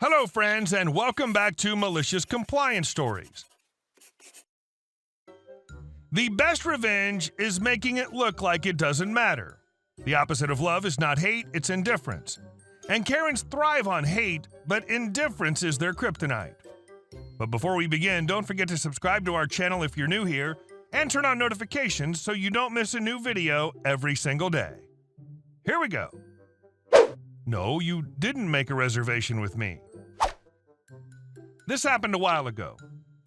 Hello, friends, and welcome back to Malicious Compliance Stories. The best revenge is making it look like it doesn't matter. The opposite of love is not hate, it's indifference. And Karens thrive on hate, but indifference is their kryptonite. But before we begin, don't forget to subscribe to our channel if you're new here, and turn on notifications so you don't miss a new video every single day. Here we go. No, you didn't make a reservation with me. This happened a while ago.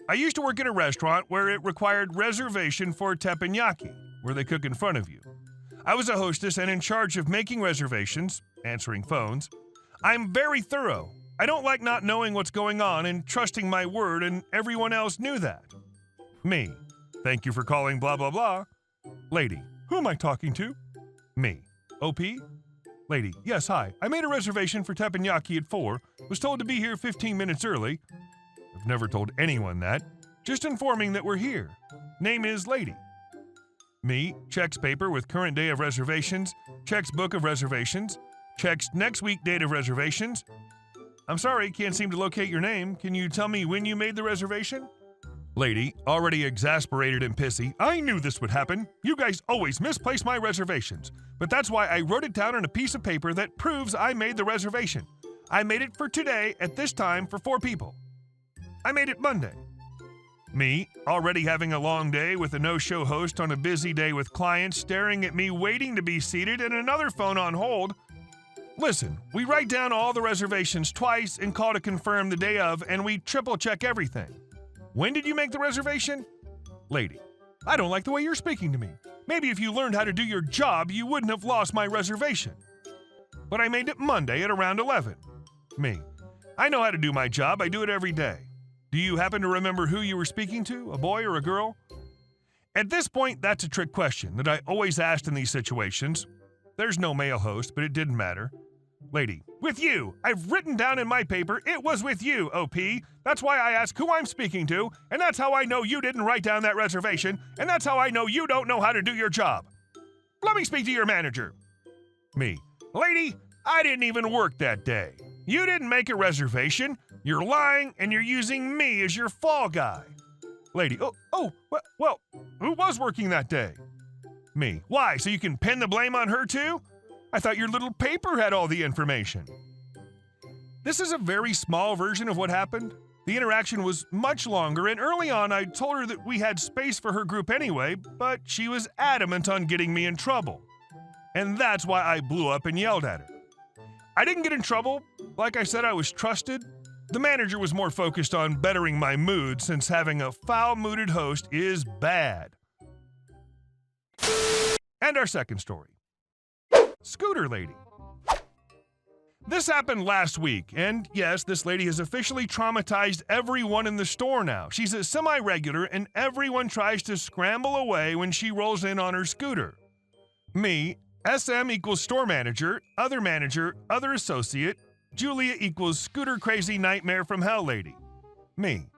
I used to work at a restaurant where it required reservation for teppanyaki, where they cook in front of you. I was a hostess and in charge of making reservations, answering phones. I'm very thorough. I don't like not knowing what's going on and trusting my word, and everyone else knew that. Me. Thank you for calling blah blah blah. Lady. Who am I talking to? Me. OP? Lady. Yes, hi. I made a reservation for teppanyaki at 4. Was told to be here 15 minutes early. I've never told anyone that. Just informing that we're here. Name is Lady. Me. Checks paper with current day of reservations. Checks book of reservations. Checks next week date of reservations. I'm sorry, can't seem to locate your name. Can you tell me when you made the reservation? Lady, already exasperated and pissy. I knew this would happen. You guys always misplace my reservations. But that's why I wrote it down on a piece of paper that proves I made the reservation. I made it for today at this time for 4 people. I made it Monday. Me, already having a long day with a no-show host on a busy day with clients staring at me waiting to be seated and another phone on hold. Listen, we write down all the reservations twice and call to confirm the day of, and we triple-check everything. When did you make the reservation? Lady, I don't like the way you're speaking to me. Maybe if you learned how to do your job, you wouldn't have lost my reservation. But I made it Monday at around 11. Me, I know how to do my job. I do it every day. Do you happen to remember who you were speaking to, a boy or a girl? At this point, that's a trick question that I always asked in these situations. There's no male host, but it didn't matter. Lady, with you. I've written down in my paper it was with you, OP. That's why I ask who I'm speaking to, and that's how I know you didn't write down that reservation, and that's how I know you don't know how to do your job. Let me speak to your manager. Me, lady, I didn't even work that day. You didn't make a reservation. You're lying, and you're using me as your fall guy. Lady, well, who was working that day? Me, why, so you can pin the blame on her too? I thought your little paper had all the information. This is a very small version of what happened. The interaction was much longer, and early on I told her that we had space for her group anyway, but she was adamant on getting me in trouble. And that's why I blew up and yelled at her. I didn't get in trouble. Like I said, I was trusted. The manager was more focused on bettering my mood, since having a foul-mooded host is bad. And our second story. Scooter Lady. This happened last week, and yes, this lady has officially traumatized everyone in the store now. She's a semi-regular, and everyone tries to scramble away when she rolls in on her scooter. Me, SM equals store manager, other associate. Julia equals scooter crazy nightmare from hell lady. Me.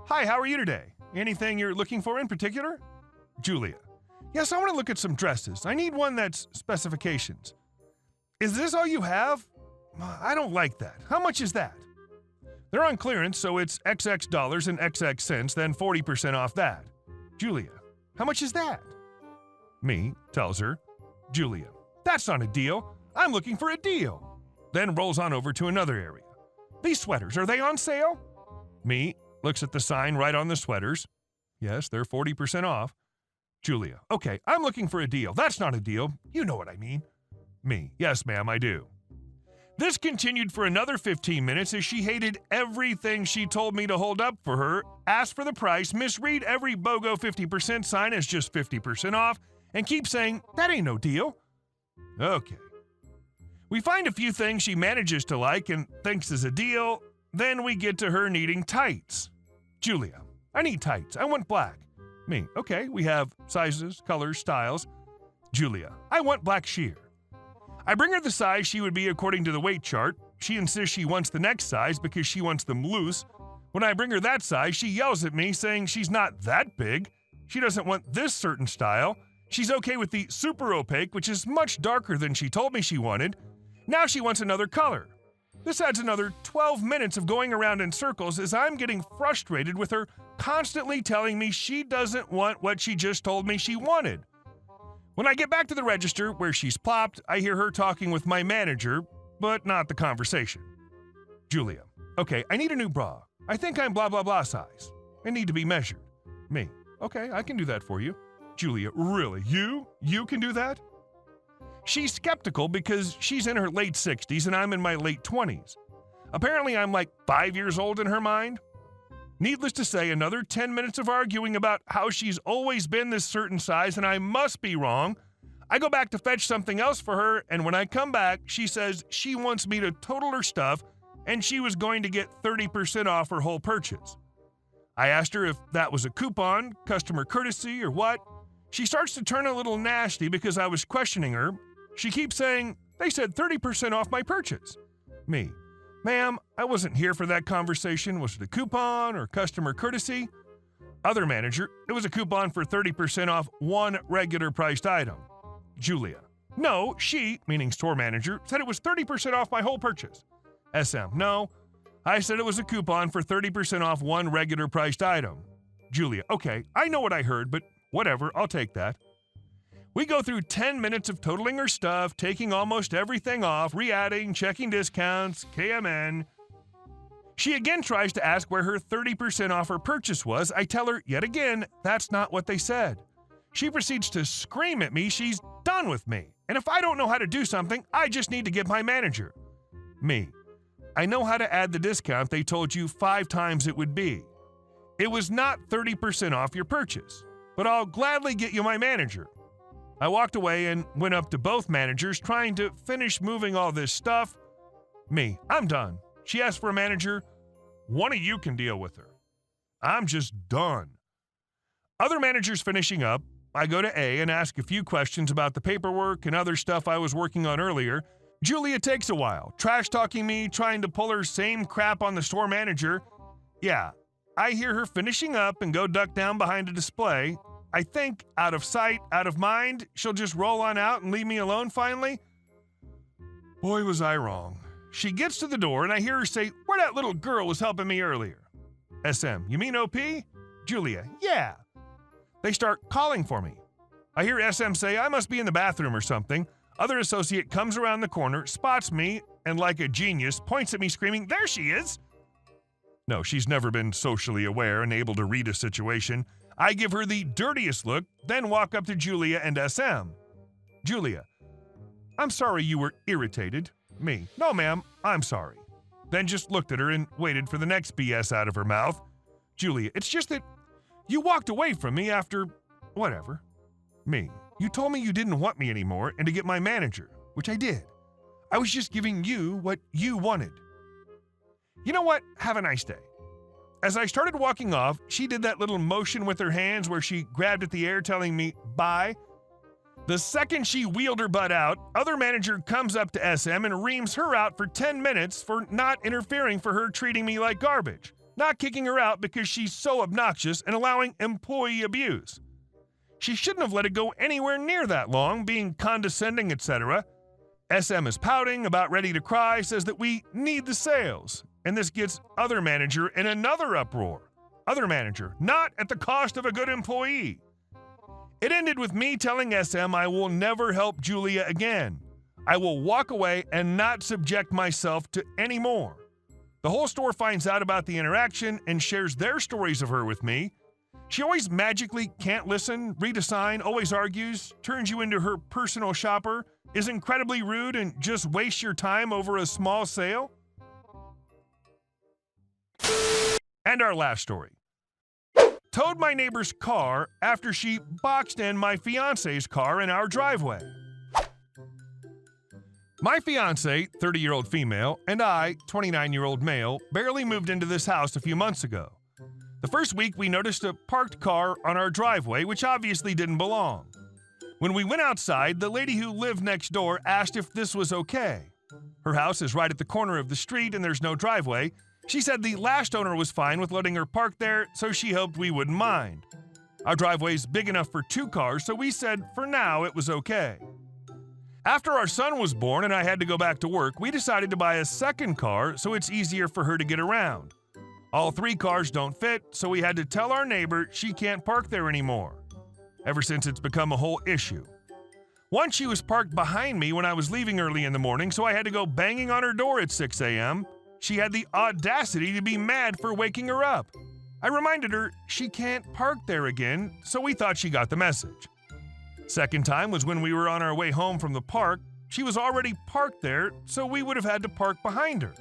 Hi, how are you today? Anything you're looking for in particular? Julia. Yes, I want to look at some dresses. I need one that's specifications. Is this all you have? I don't like that. How much is that? They're on clearance, so it's XX dollars and XX cents, then 40% off that. Julia. How much is that? Me tells her. Julia. That's not a deal. I'm looking for a deal. Then rolls on over to another area. These sweaters, are they on sale? Me looks at the sign right on the sweaters. Yes, they're 40% off. Julia. Okay, I'm looking for a deal. That's not a deal. You know what I mean. Me. Yes, ma'am, I do. This continued for another 15 minutes as she hated everything she told me to hold up for her, asked for the price, misread every BOGO 50% sign as just 50% off, and keep saying, that ain't no deal. Okay. We find a few things she manages to like and thinks is a deal, then we get to her needing tights. Julia. I need tights. I want black. Me. Okay, we have sizes, colors, styles. Julia. I want black sheer. I bring her the size she would be according to the weight chart. She insists she wants the next size because she wants them loose. When I bring her that size, she yells at me saying she's not that big. She doesn't want this certain style. She's okay with the super opaque, which is much darker than she told me she wanted. Now she wants another color. This adds another 12 minutes of going around in circles as I'm getting frustrated with her constantly telling me she doesn't want what she just told me she wanted. When I get back to the register where she's plopped, I hear her talking with my manager, but not the conversation. Julia: okay, I need a new bra. I think I'm blah blah blah size. I need to be measured. Me: okay, I can do that for you. Julia: really? You can do that? She's skeptical because she's in her late 60s and I'm in my late 20s. Apparently I'm like 5 years old in her mind. Needless to say, another 10 minutes of arguing about how she's always been this certain size and I must be wrong. I go back to fetch something else for her, and when I come back, she says she wants me to total her stuff and she was going to get 30% off her whole purchase. I asked her if that was a coupon, customer courtesy, or what. She starts to turn a little nasty because I was questioning her. She keeps saying, they said 30% off my purchase. Me: ma'am, I wasn't here for that conversation. Was it a coupon or customer courtesy? Other manager: it was a coupon for 30% off one regular priced item. Julia: no, she, meaning store manager, said it was 30% off my whole purchase. SM: no, I said it was a coupon for 30% off one regular priced item. Julia: okay, I know what I heard, but whatever, I'll take that. We go through 10 minutes of totaling her stuff, taking almost everything off, re-adding, checking discounts, KMN. She again tries to ask where her 30% off her purchase was. I tell her, yet again, that's not what they said. She proceeds to scream at me she's done with me, and if I don't know how to do something, I just need to get my manager. Me: I know how to add the discount they told you 5 times it would be. It was not 30% off your purchase, but I'll gladly get you my manager. I walked away and went up to both managers trying to finish moving all this stuff. Me: I'm done. She asked for a manager. One of you can deal with her. I'm just done. Other managers finishing up, I go to A and ask a few questions about the paperwork and other stuff I was working on earlier. Julia takes a while, trash-talking me, trying to pull her same crap on the store manager. Yeah, I hear her finishing up and go duck down behind a display. I think, out of sight, out of mind, she'll just roll on out and leave me alone finally. Boy, was I wrong. She gets to the door and I hear her say, where that little girl was helping me earlier. SM: you mean OP? Julia: yeah. They start calling for me. I hear SM say I must be in the bathroom or something. Other associate comes around the corner, spots me, and like a genius, points at me screaming, there she is! No, she's never been socially aware and able to read a situation. I give her the dirtiest look, then walk up to Julia and SM. Julia: I'm sorry you were irritated. Me: no ma'am, I'm sorry. Then just looked at her and waited for the next BS out of her mouth. Julia: it's just that you walked away from me after whatever. Me: you told me you didn't want me anymore and to get my manager, which I did. I was just giving you what you wanted. You know what? Have a nice day. As I started walking off, she did that little motion with her hands where she grabbed at the air telling me, bye. The second she wheeled her butt out, other manager comes up to SM and reams her out for 10 minutes for not interfering for her treating me like garbage, not kicking her out because she's so obnoxious and allowing employee abuse. She shouldn't have let it go anywhere near that long, being condescending, etc. SM is pouting, about ready to cry, says that we need the sales. And this gets other manager in another uproar. Other manager: not at the cost of a good employee. It ended with me telling SM I will never help Julia again. I will walk away and not subject myself to any more. The whole store finds out about the interaction and shares their stories of her with me. She always magically can't listen, read a sign, always argues, turns you into her personal shopper, is incredibly rude, and just wastes your time over a small sale. And our last story. Towed my neighbor's car after she boxed in my fiance's car in our driveway. My fiance, 30-year-old female, and I, 29-year-old male, barely moved into this house a few months ago. The first week, we noticed a parked car on our driveway, which obviously didn't belong. When we went outside, the lady who lived next door asked if this was okay. Her house is right at the corner of the street and there's no driveway. She said the last owner was fine with letting her park there, so she hoped we wouldn't mind. Our driveway's big enough for 2 cars, so we said for now it was okay. After our son was born and I had to go back to work, we decided to buy a second car so it's easier for her to get around. All 3 cars don't fit, so we had to tell our neighbor she can't park there anymore. Ever since, it's become a whole issue. Once she was parked behind me when I was leaving early in the morning, so I had to go banging on her door at 6 a.m. She had the audacity to be mad for waking her up. I reminded her she can't park there again, so we thought she got the message. Second time was when we were on our way home from the park. She was already parked there, so we would have had to park behind her.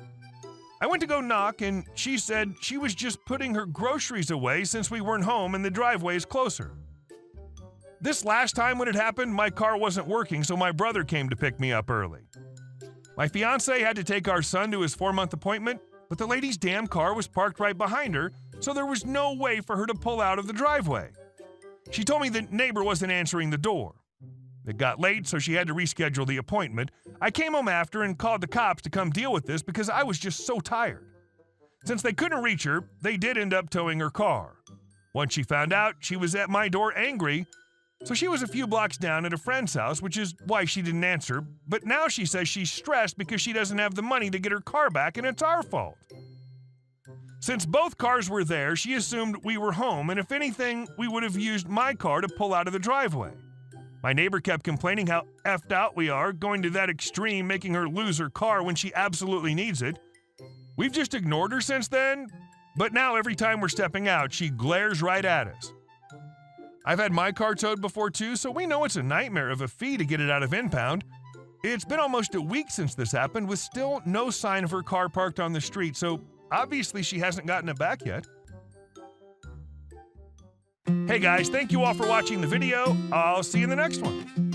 I went to go knock, and she said she was just putting her groceries away since we weren't home and the driveway is closer. This last time when it happened, my car wasn't working, so my brother came to pick me up early. My fiancé had to take our son to his 4-month appointment, but the lady's damn car was parked right behind her, so there was no way for her to pull out of the driveway. She told me the neighbor wasn't answering the door. It got late, so she had to reschedule the appointment. I came home after and called the cops to come deal with this because I was just so tired. Since they couldn't reach her, they did end up towing her car. Once she found out, she was at my door angry, so she was a few blocks down at a friend's house, which is why she didn't answer, but now she says she's stressed because she doesn't have the money to get her car back and it's our fault. Since both cars were there, she assumed we were home, and if anything, we would have used my car to pull out of the driveway. My neighbor kept complaining how effed out we are, going to that extreme, making her lose her car when she absolutely needs it. We've just ignored her since then, but now every time we're stepping out, she glares right at us. I've had my car towed before too, so we know it's a nightmare of a fee to get it out of impound. It's been almost a week since this happened, with still no sign of her car parked on the street, so obviously she hasn't gotten it back yet. Hey guys, thank you all for watching the video. I'll see you in the next one.